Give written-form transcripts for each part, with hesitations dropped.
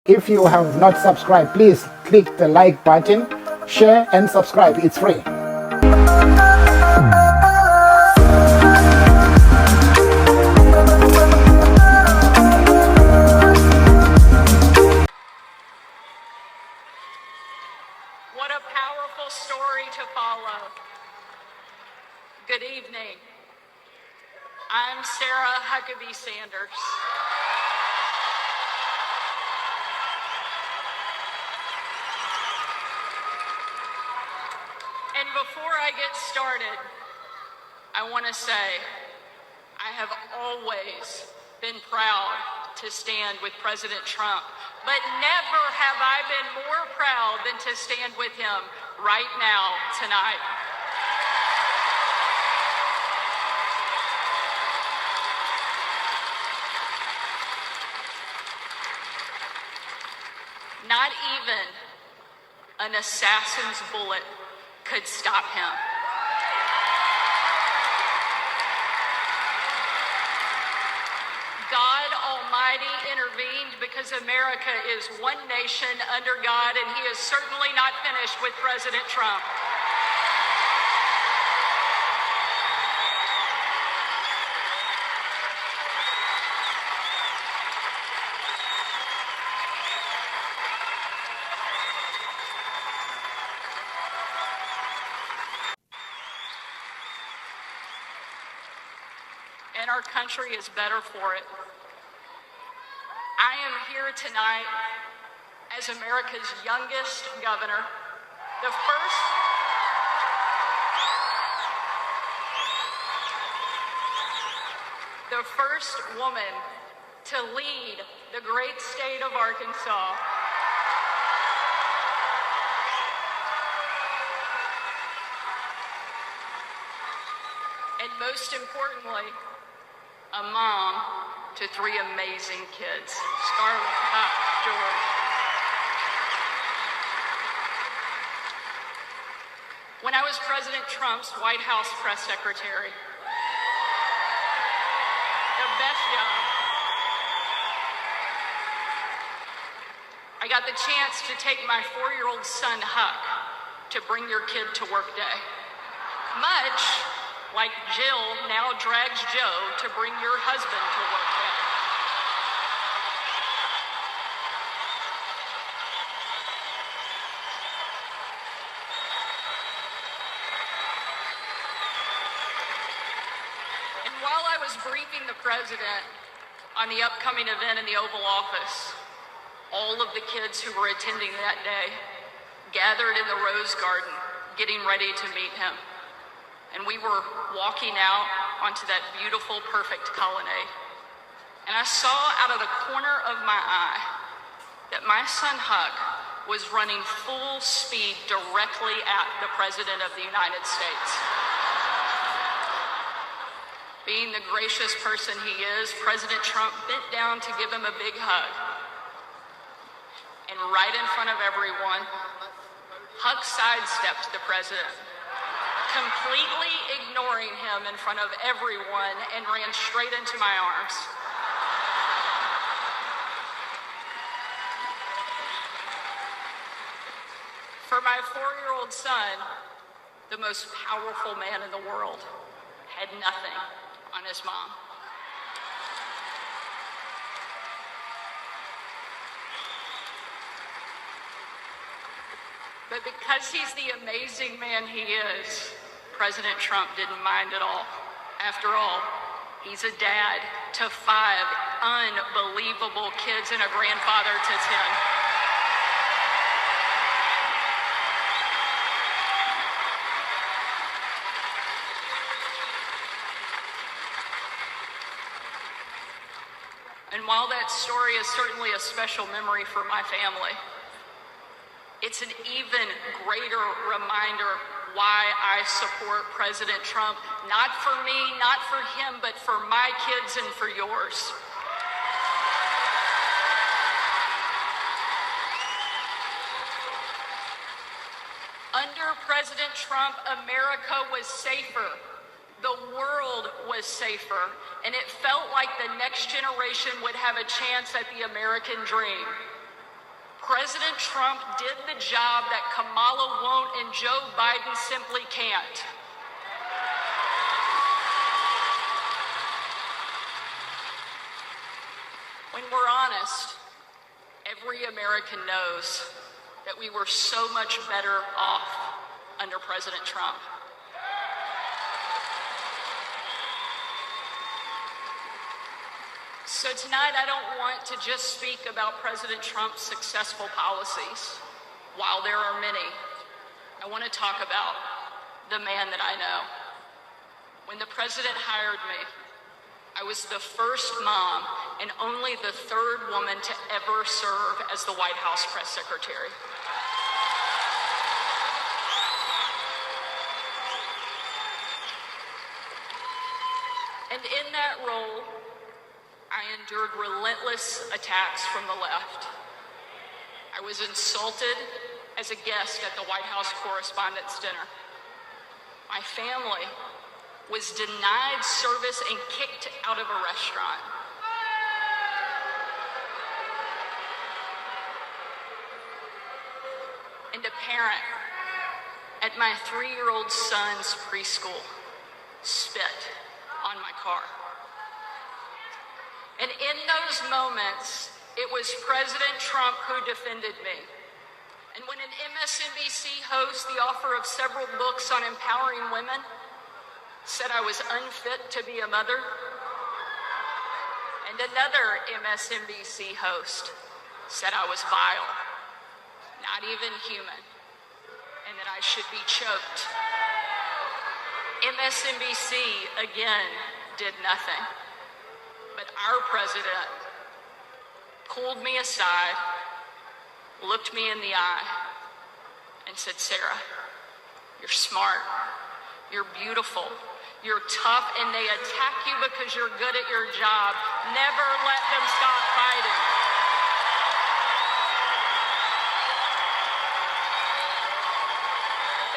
If you have not subscribed, please click the like button, share and subscribe. It's free. What a powerful story to follow. Good evening. I'm Sarah Huckabee Sanders. And before I get started, I want to say I have always been proud to stand with President Trump, but never have I been more proud than to stand with him right now, tonight. Not even an assassin's bullet could stop him. God Almighty intervened because America is one nation under God, and he is certainly not finished with President Trump. And our country is better for it. I am here tonight as America's youngest governor, the first woman to lead the great state of Arkansas. And most importantly, a mom to three amazing kids, Scarlett, Pop, George. When I was President Trump's White House press secretary, the best job, I got the chance to take my 4-year-old son, Huck, to bring your kid to work day. Much like Jill now drags Joe to bring your husband to work day. And while I was briefing the president on the upcoming event in the Oval Office, all of the kids who were attending that day gathered in the Rose Garden, getting ready to meet him. And we were walking out onto that beautiful, perfect colonnade. And I saw out of the corner of my eye that my son Huck was running full speed directly at the President of the United States. Being the gracious person he is, President Trump bent down to give him a big hug. And right in front of everyone, Huck sidestepped the president, completely ignoring him in front of everyone, and ran straight into my arms. For my 4-year-old son, the most powerful man in the world, had nothing on his mom. But because he's the amazing man he is, President Trump didn't mind at all. After all, he's a dad to 5 unbelievable kids and a grandfather to 10. And while that story is certainly a special memory for my family, it's an even greater reminder why I support President Trump, not for me, not for him, but for my kids and for yours. Under President Trump, America was safer. The world was safer, and it felt like the next generation would have a chance at the American dream. Trump did the job that Kamala won't and Joe Biden simply can't. When we're honest, every American knows that we were so much better off under President Trump. So tonight, I don't want to just speak about President Trump's successful policies. While there are many, I want to talk about the man that I know. When the president hired me, I was the first mom and only the third woman to ever serve as the White House press secretary. And in that role, I endured relentless attacks from the left. I was insulted as a guest at the White House Correspondents' Dinner. My family was denied service and kicked out of a restaurant. And a parent at my 3-year-old son's preschool spit on my car. And in those moments, it was President Trump who defended me. And when an MSNBC host, the author of several books on empowering women, said I was unfit to be a mother, and another MSNBC host said I was vile, not even human, and that I should be choked, MSNBC again did nothing. But our president pulled me aside, looked me in the eye, and said, "Sarah, you're smart, you're beautiful, you're tough, and they attack you because you're good at your job. Never let them stop fighting."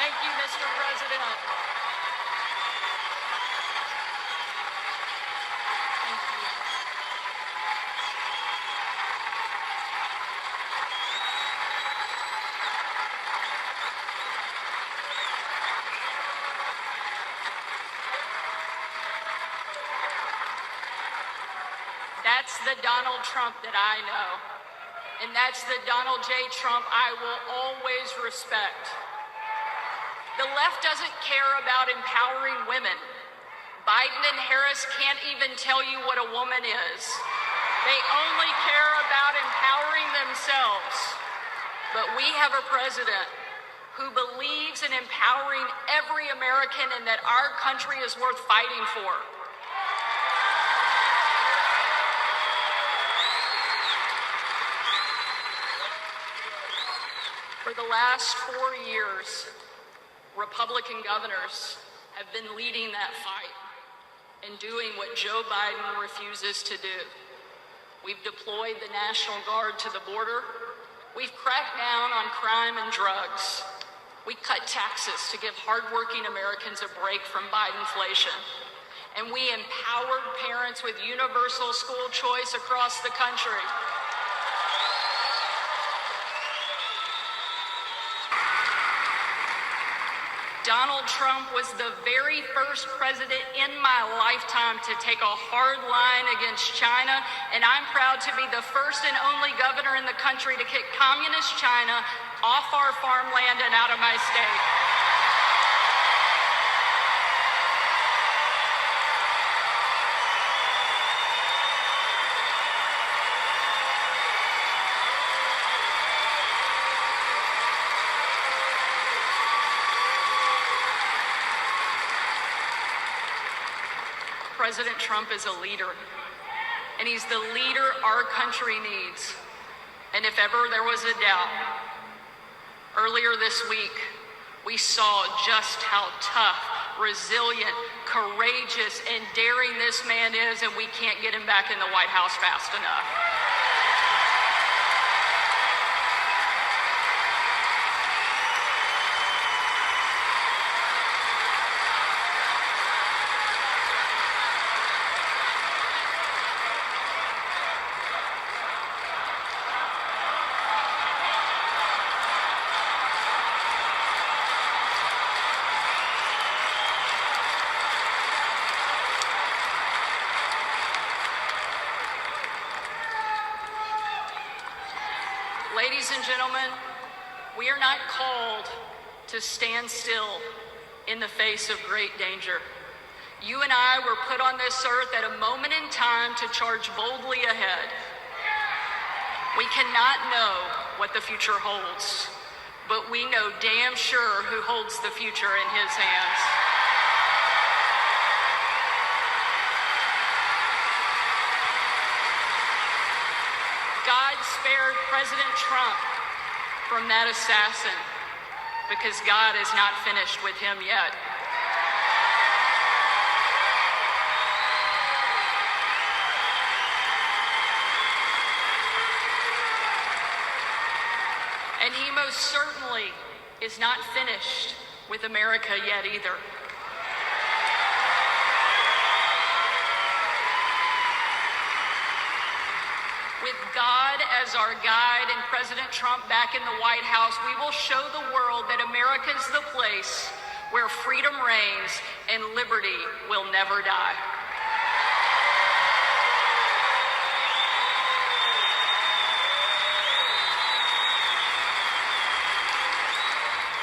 Thank you, Mr. President. That's the Donald Trump that I know. And that's the Donald J. Trump I will always respect. The left doesn't care about empowering women. Biden and Harris can't even tell you what a woman is. They only care about empowering themselves. But we have a president who believes in empowering every American and that our country is worth fighting for. For the last 4 years, Republican governors have been leading that fight and doing what Joe Biden refuses to do. We've deployed the National Guard to the border. We've cracked down on crime and drugs. We cut taxes to give hardworking Americans a break from Bidenflation. And we empowered parents with universal school choice across the country. Donald Trump was the very first president in my lifetime to take a hard line against China, and I'm proud to be the first and only governor in the country to kick communist China off our farmland and out of my state. President Trump is a leader, and he's the leader our country needs. And if ever there was a doubt, earlier this week, we saw just how tough, resilient, courageous, and daring this man is, and we can't get him back in the White House fast enough. Ladies and gentlemen, we are not called to stand still in the face of great danger. You and I were put on this earth at a moment in time to charge boldly ahead. We cannot know what the future holds, but we know damn sure who holds the future in his hands. God spared President Trump from that assassin because God is not finished with him yet. And he most certainly is not finished with America yet either. With God as our guide and President Trump back in the White House, we will show the world that America is the place where freedom reigns and liberty will never die.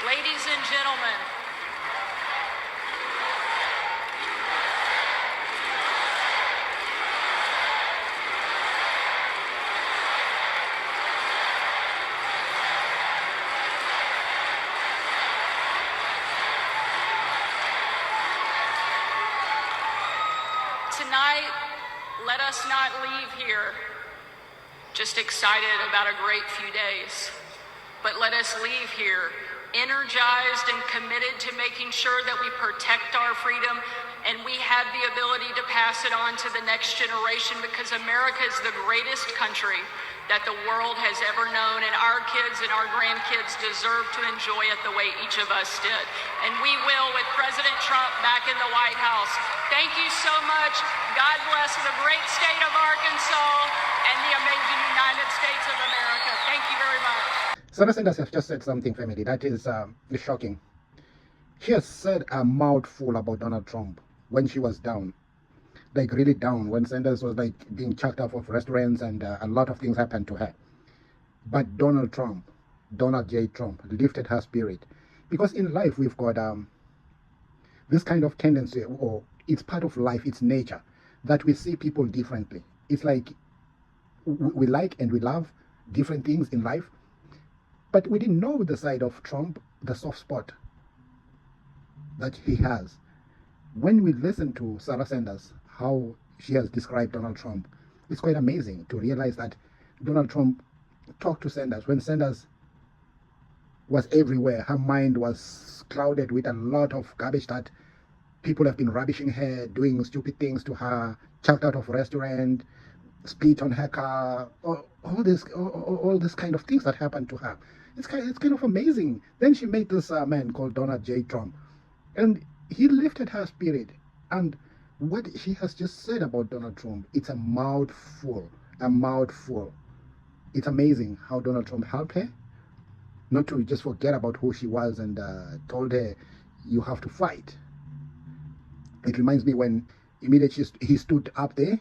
Ladies and gentlemen, tonight, let us not leave here just excited about a great few days, but let us leave here energized and committed to making sure that we protect our freedom and we have the ability to pass it on to the next generation, because America is the greatest country that the world has ever known, and our kids and our grandkids deserve to enjoy it the way each of us did. And we will with President Trump back in the White House. Thank you so much. God bless the great state of Arkansas and the amazing United States of America. Thank you very much. Sarah Sanders has just said something, family, that is shocking. She has said a mouthful about Donald Trump when she was down, like really down, when Sanders was like being chucked out of restaurants and a lot of things happened to her. But Donald J. Trump, lifted her spirit. Because in life we've got this kind of tendency, or it's part of life, it's nature, that we see people differently. It's like we like and we love different things in life. But we didn't know the side of Trump, the soft spot that he has. When we listen to Sarah Sanders, how she has described Donald Trump, it's quite amazing to realize that Donald Trump talked to Sanders when Sanders was everywhere. Her mind was clouded with a lot of garbage that people have been rubbishing her, doing stupid things to her, chucked out of restaurant, spit on her car, all this kind of things that happened to her. It's kind of amazing. Then she met this man called Donald J. Trump, and he lifted her spirit. And what she has just said about Donald Trump, it's a mouthful, a mouthful. It's amazing how Donald Trump helped her not to just forget about who she was and told her, you have to fight. It reminds me when immediately he stood up there,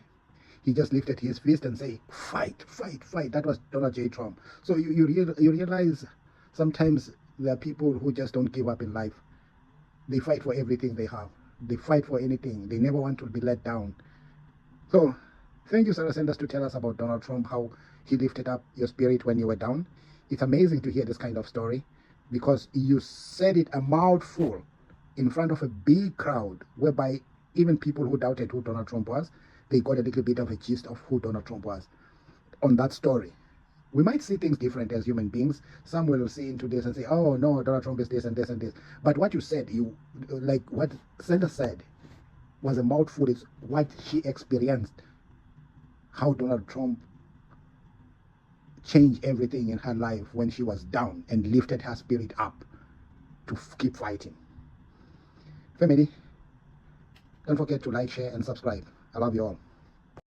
he just lifted his fist and say, fight, fight, fight. That was Donald J. Trump. So you realize sometimes there are people who just don't give up in life. They fight for everything they have. They fight for anything. They never want to be let down. So thank you, Sarah Sanders, to tell us about Donald Trump, how he lifted up your spirit when you were down. It's amazing to hear this kind of story, because you said it a mouthful in front of a big crowd, whereby even people who doubted who Donald Trump was, they got a little bit of a gist of who Donald Trump was on that story. We might see things different as human beings. Some will see into this and say, oh no, Donald Trump is this and this and this. But what you said, like what Sanders said, was a mouthful. It's what she experienced, how Donald Trump changed everything in her life when she was down and lifted her spirit up to keep fighting. Family, don't forget to like, share, and subscribe. I love you all.